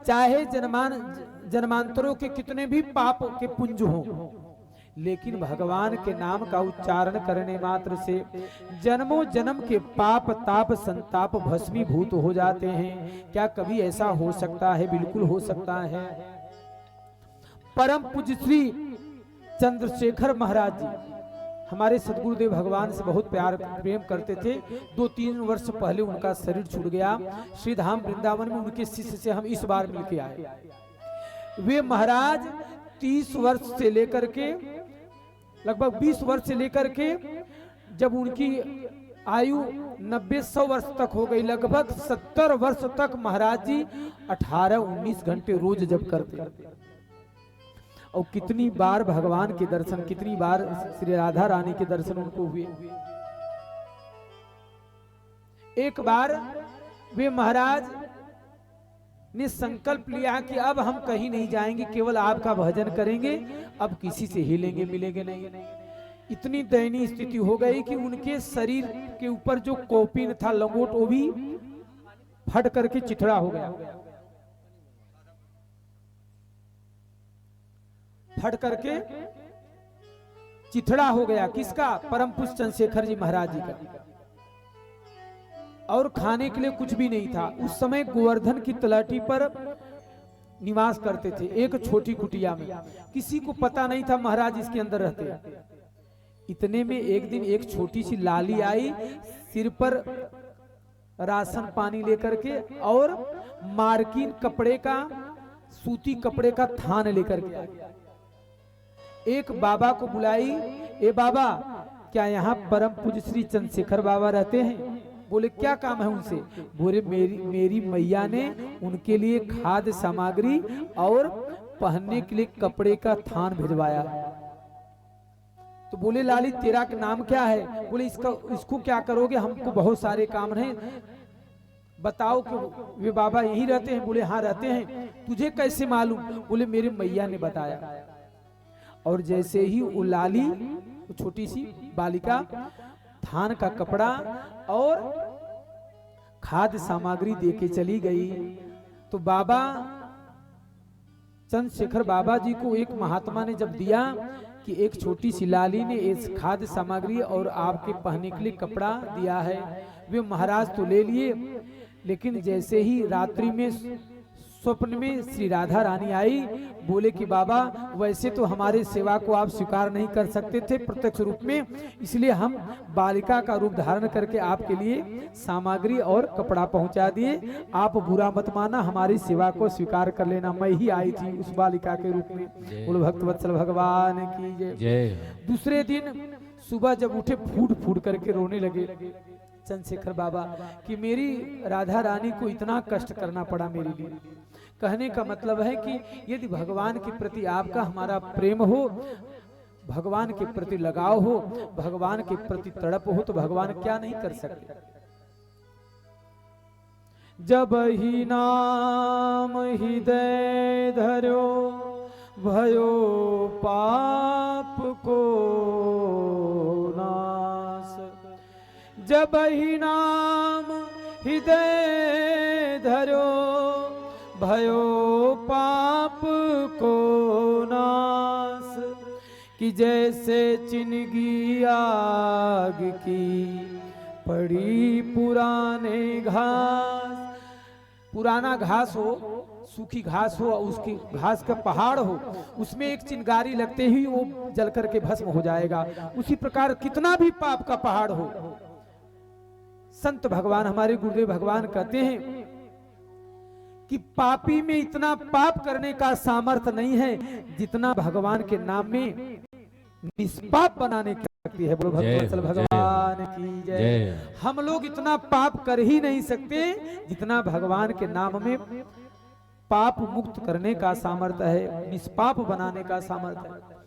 चाहे जन्मांतरों के कितने भी पाप के पुंज हों, लेकिन भगवान के नाम का उच्चारण करने मात्र से जन्मों जन्म के पाप ताप संताप भस्मीभूत हो जाते हैं। क्या कभी ऐसा हो सकता है? बिल्कुल हो सकता है। परम पूज्य श्री चंद्रशेखर महाराज जी हमारे सदगुरुदेव भगवान से बहुत प्यार प्रेम करते थे। 2-3 वर्ष पहले उनका शरीर छूट गया। श्री धाम वृंदावन में उनके शिष्य से हम इस बार मिलके आए। वे महाराज 30 वर्ष से लेकर के लगभग 20 वर्ष से लेकर के जब उनकी आयु 90-100 वर्ष तक हो गई, लगभग 70 वर्ष तक महाराज जी 18-19 घंटे रोज जप करते। और कितनी बार भगवान के दर्शन, कितनी बार श्री राधा रानी के दर्शन उनको हुए। एक बार वे महाराज ने संकल्प लिया कि अब हम कहीं नहीं जाएंगे, केवल आपका भजन करेंगे, अब किसी से हिलेंगे मिलेंगे नहीं। इतनी दयनीय स्थिति हो गई कि उनके शरीर के ऊपर जो कौपीन था, लंगोट, वो भी फट करके चिथड़ा हो गया। फट करके चिथड़ा हो गया। किसका? परम पूज्य चंद्रशेखर जी महाराज जी का। और खाने के लिए कुछ भी नहीं था। उस समय गोवर्धन की तलहटी पर निवास करते थे, एक छोटी कुटिया में। किसी को पता नहीं था महाराज इसके अंदर रहते। इतने में एक दिन एक छोटी सी लाली आई, सिर पर राशन पानी लेकर के और मार्किन कपड़े का, सूती कपड़े का थान लेकर के आई। एक बाबा को बुलाई, ए बाबा, क्या यहाँ परम पूज्य श्री चंद्रशेखर बाबा रहते हैं? बोले क्या काम है उनसे? बोले मेरी मैया ने उनके लिए खाद्य सामग्री और पहनने के लिए कपड़े का थान भिजवाया। तो बोले लाली तेरा नाम क्या है? बोले इसको क्या करोगे? हमको बहुत सारे काम हैं, बताओ कि वे बाबा यहीं रहते हैं? बोले हाँ रहते हैं। तुझे कैसे मालूम? बोले मेरी मैया ने बताया। और जैसे ही वो लाली, छोटी सी बालिका, थान का कपड़ा और खाद्य सामग्री देके चली गई, तो बाबा चंद्रशेखर बाबा जी को एक महात्मा ने जब दिया कि एक छोटी सी लाली ने इस खाद्य सामग्री और आपके पहनने के लिए कपड़ा दिया है, वे महाराज तो ले लिए। लेकिन जैसे ही रात्रि में स्वप्न में श्री राधा रानी आई, बोले कि बाबा वैसे तो हमारे सेवा को आप स्वीकार नहीं कर सकते थे प्रत्यक्ष रूप में, इसलिए हम बालिका का रूप धारण करके आपके लिए सामग्री और कपड़ा पहुंचा दिए। आप बुरा मत माना, हमारी सेवा को स्वीकार कर लेना। मैं ही आई थी उस बालिका के रूप में। बोलो भक्तवत्सल भगवान की जय। दूसरे दिन सुबह जब उठे, फूट फूट करके रोने लगे चंद्रशेखर बाबा कि मेरी राधा रानी को इतना कष्ट करना पड़ा मेरे लिए। कहने का मतलब है कि यदि भगवान के प्रति आपका हमारा प्रेम हो, भगवान के प्रति लगाव हो, भगवान के प्रति तड़प हो, तो भगवान क्या नहीं कर सकते। जब ही नाम हृदय धरो भयो पाप को नाश। जब ही नाम हृदय धरो भयो पाप को नाश। कि जैसे चिनगी आग की पड़ी पुराने घास, पुराना घास हो, सूखी घास हो, उसकी घास का पहाड़ हो, उसमें एक चिंगारी लगते ही वो जल करके भस्म हो जाएगा। उसी प्रकार कितना भी पाप का पहाड़ हो, संत भगवान हमारे गुरुदेव भगवान कहते हैं कि पापी में इतना पाप करने का सामर्थ्य नहीं है जितना भगवान के नाम में निष्पाप बनाने की शक्ति है। बोलो भगवत्सल भगवान की जय। हम लोग इतना पाप कर ही नहीं सकते जितना भगवान के नाम में पाप मुक्त करने का सामर्थ्य है, निष्पाप बनाने का सामर्थ्य है।